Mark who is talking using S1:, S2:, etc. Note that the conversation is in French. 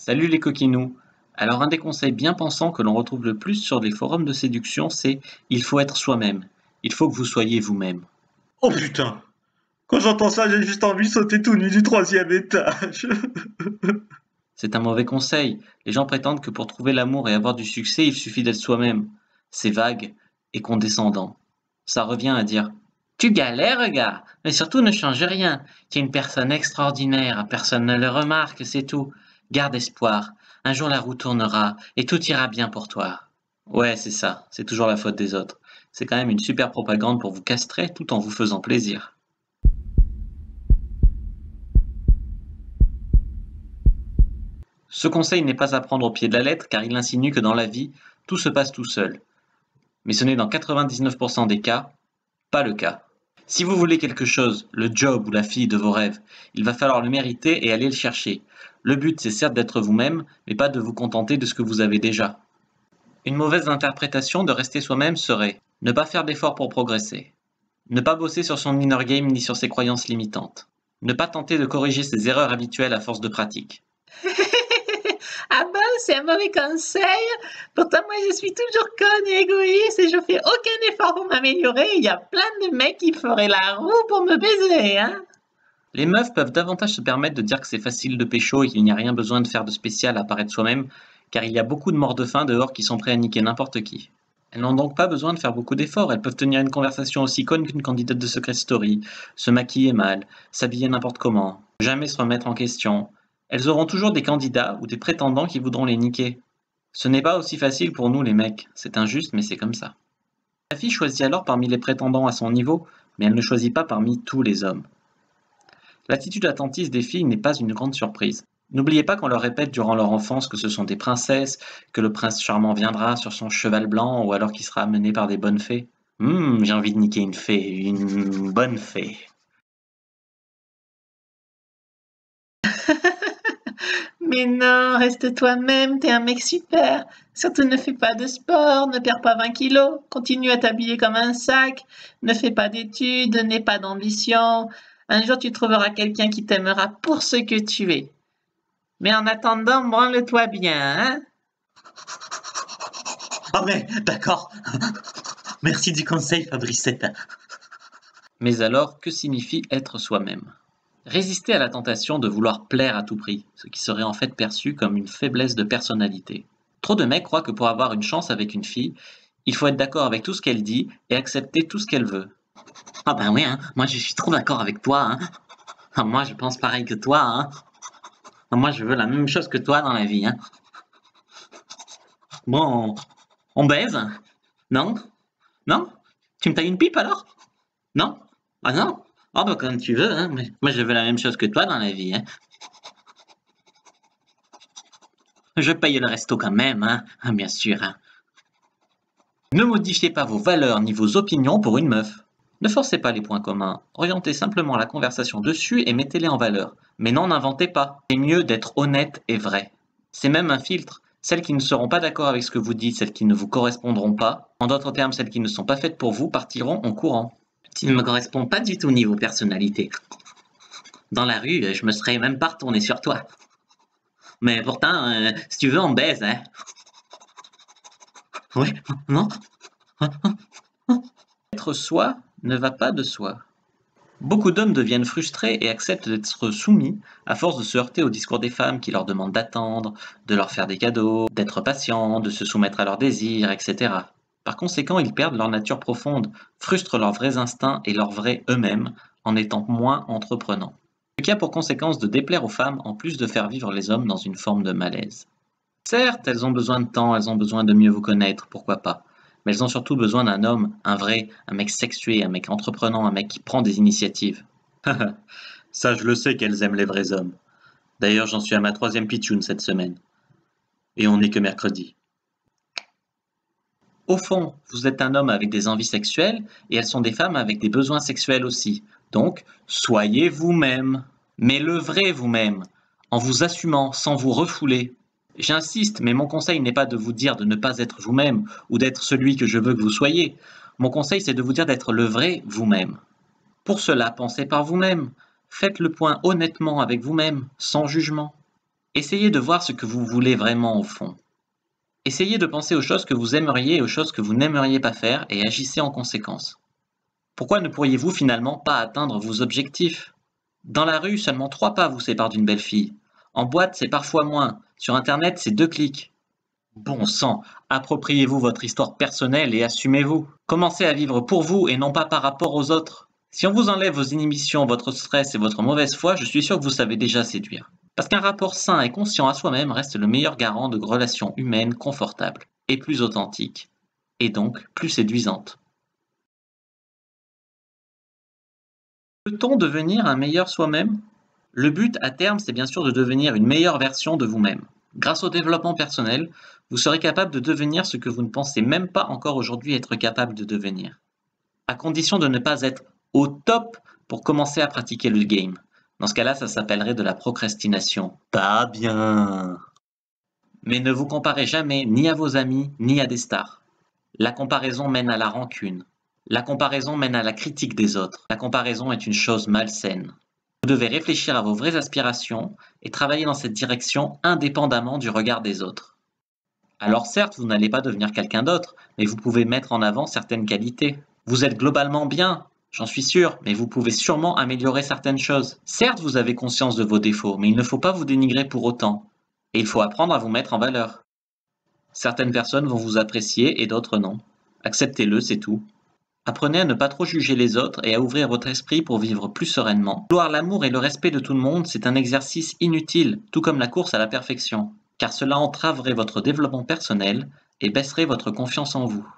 S1: Salut les coquinous! Alors un des conseils bien pensants que l'on retrouve le plus sur les forums de séduction, c'est il faut être soi-même. Il faut que vous soyez vous-même.
S2: Oh putain! Quand j'entends ça, j'ai juste envie de sauter tout nu du troisième étage.
S1: C'est un mauvais conseil. Les gens prétendent que pour trouver l'amour et avoir du succès, il suffit d'être soi-même. C'est vague et condescendant. Ça revient à dire tu galères, gars, mais surtout ne change rien. Tu es une personne extraordinaire, personne ne le remarque, c'est tout. Garde espoir. Un jour la roue tournera et tout ira bien pour toi. Ouais, c'est ça, c'est toujours la faute des autres. C'est quand même une super propagande pour vous castrer tout en vous faisant plaisir. Ce conseil n'est pas à prendre au pied de la lettre car il insinue que dans la vie, tout se passe tout seul. Mais ce n'est dans 99% des cas pas le cas. Si vous voulez quelque chose, le job ou la fille de vos rêves, il va falloir le mériter et aller le chercher. Le but, c'est certes d'être vous-même, mais pas de vous contenter de ce que vous avez déjà. Une mauvaise interprétation de rester soi-même serait ne pas faire d'efforts pour progresser, ne pas bosser sur son inner game ni sur ses croyances limitantes, ne pas tenter de corriger ses erreurs habituelles à force de pratique.
S3: Ah ben, c'est un mauvais conseil. Pourtant, moi, je suis toujours conne et égoïste et je fais aucun effort pour m'améliorer. Il y a plein de mecs qui feraient la roue pour me baiser, hein.
S1: Les meufs peuvent davantage se permettre de dire que c'est facile de pécho et qu'il n'y a rien besoin de faire de spécial à paraître soi-même, car il y a beaucoup de morts de faim dehors qui sont prêts à niquer n'importe qui. Elles n'ont donc pas besoin de faire beaucoup d'efforts, elles peuvent tenir une conversation aussi conne qu'une candidate de Secret Story, se maquiller mal, s'habiller n'importe comment, jamais se remettre en question. Elles auront toujours des candidats ou des prétendants qui voudront les niquer. Ce n'est pas aussi facile pour nous les mecs, c'est injuste mais c'est comme ça. La fille choisit alors parmi les prétendants à son niveau, mais elle ne choisit pas parmi tous les hommes. L'attitude attentiste des filles n'est pas une grande surprise. N'oubliez pas qu'on leur répète durant leur enfance que ce sont des princesses, que le prince charmant viendra sur son cheval blanc ou alors qu'il sera amené par des bonnes fées. J'ai envie de niquer une fée, une bonne fée.
S3: Mais non, reste toi-même, t'es un mec super. Surtout ne fais pas de sport, ne perds pas 20 kilos, continue à t'habiller comme un sac, ne fais pas d'études, n'aie pas d'ambition. Un jour tu trouveras quelqu'un qui t'aimera pour ce que tu es. Mais en attendant, branle-toi bien, hein.
S2: Ah mais, d'accord. Merci du conseil, Fabricette.
S1: Mais alors, que signifie être soi-même? Résister à la tentation de vouloir plaire à tout prix, ce qui serait en fait perçu comme une faiblesse de personnalité. Trop de mecs croient que pour avoir une chance avec une fille, il faut être d'accord avec tout ce qu'elle dit et accepter tout ce qu'elle veut. Ah ben oui, hein, moi je suis trop d'accord avec toi, hein. Ah, moi je pense pareil que toi, hein. Ah, moi je veux la même chose que toi dans la vie, hein. Bon, on baise? Non? Non? Tu me tailles une pipe alors? Non? Ah non? Ah bah comme tu veux, hein, mais moi je veux la même chose que toi dans la vie, hein. Je paye le resto quand même, hein, ah, bien sûr, hein. Ne modifiez pas vos valeurs ni vos opinions pour une meuf. Ne forcez pas les points communs, orientez simplement la conversation dessus et mettez-les en valeur. Mais n'en inventez pas. C'est mieux d'être honnête et vrai. C'est même un filtre. Celles qui ne seront pas d'accord avec ce que vous dites, celles qui ne vous correspondront pas, en d'autres termes celles qui ne sont pas faites pour vous, partiront en courant. Tu ne me corresponds pas du tout niveau personnalité. Dans la rue, je me serais même pas retourné sur toi. Mais pourtant, si tu veux, on baise, hein. Ouais, non? Être soi ne va pas de soi. Beaucoup d'hommes deviennent frustrés et acceptent d'être soumis à force de se heurter au discours des femmes qui leur demandent d'attendre, de leur faire des cadeaux, d'être patients, de se soumettre à leurs désirs, etc. Par conséquent, ils perdent leur nature profonde, frustrent leurs vrais instincts et leurs vrais eux-mêmes en étant moins entreprenants. Ce qui a pour conséquence de déplaire aux femmes en plus de faire vivre les hommes dans une forme de malaise. Certes, elles ont besoin de temps, elles ont besoin de mieux vous connaître, pourquoi pas. Mais elles ont surtout besoin d'un homme, un vrai, un mec sexué, un mec entreprenant, un mec qui prend des initiatives. Ça, je le sais qu'elles aiment les vrais hommes. D'ailleurs, j'en suis à ma 3e pitchoun cette semaine. Et on n'est que mercredi. Au fond, vous êtes un homme avec des envies sexuelles, et elles sont des femmes avec des besoins sexuels aussi. Donc, soyez vous-même. Mais le vrai vous-même, en vous assumant, sans vous refouler. J'insiste, mais mon conseil n'est pas de vous dire de ne pas être vous-même ou d'être celui que je veux que vous soyez. Mon conseil, c'est de vous dire d'être le vrai vous-même. Pour cela, pensez par vous-même. Faites le point honnêtement avec vous-même, sans jugement. Essayez de voir ce que vous voulez vraiment au fond. Essayez de penser aux choses que vous aimeriez et aux choses que vous n'aimeriez pas faire et agissez en conséquence. Pourquoi ne pourriez-vous finalement pas atteindre vos objectifs? Dans la rue, seulement 3 pas vous séparent d'une belle fille. En boîte, c'est parfois moins. Sur Internet, c'est 2 clics. Bon sang, appropriez-vous votre histoire personnelle et assumez-vous. Commencez à vivre pour vous et non pas par rapport aux autres. Si on vous enlève vos inhibitions, votre stress et votre mauvaise foi, je suis sûr que vous savez déjà séduire. Parce qu'un rapport sain et conscient à soi-même reste le meilleur garant de relations humaines confortables et plus authentiques, et donc plus séduisantes. Peut-on devenir un meilleur soi-même? Le but à terme, c'est bien sûr de devenir une meilleure version de vous-même. Grâce au développement personnel, vous serez capable de devenir ce que vous ne pensez même pas encore aujourd'hui être capable de devenir. À condition de ne pas être au top pour commencer à pratiquer le game. Dans ce cas-là, ça s'appellerait de la procrastination. Pas bien. Mais ne vous comparez jamais ni à vos amis, ni à des stars. La comparaison mène à la rancune. La comparaison mène à la critique des autres. La comparaison est une chose malsaine. Vous devez réfléchir à vos vraies aspirations et travailler dans cette direction indépendamment du regard des autres. Alors certes, vous n'allez pas devenir quelqu'un d'autre, mais vous pouvez mettre en avant certaines qualités. Vous êtes globalement bien, j'en suis sûr, mais vous pouvez sûrement améliorer certaines choses. Certes, vous avez conscience de vos défauts, mais il ne faut pas vous dénigrer pour autant. Et il faut apprendre à vous mettre en valeur. Certaines personnes vont vous apprécier et d'autres non. Acceptez-le, c'est tout. Apprenez à ne pas trop juger les autres et à ouvrir votre esprit pour vivre plus sereinement. Vouloir l'amour et le respect de tout le monde, c'est un exercice inutile, tout comme la course à la perfection, car cela entraverait votre développement personnel et baisserait votre confiance en vous.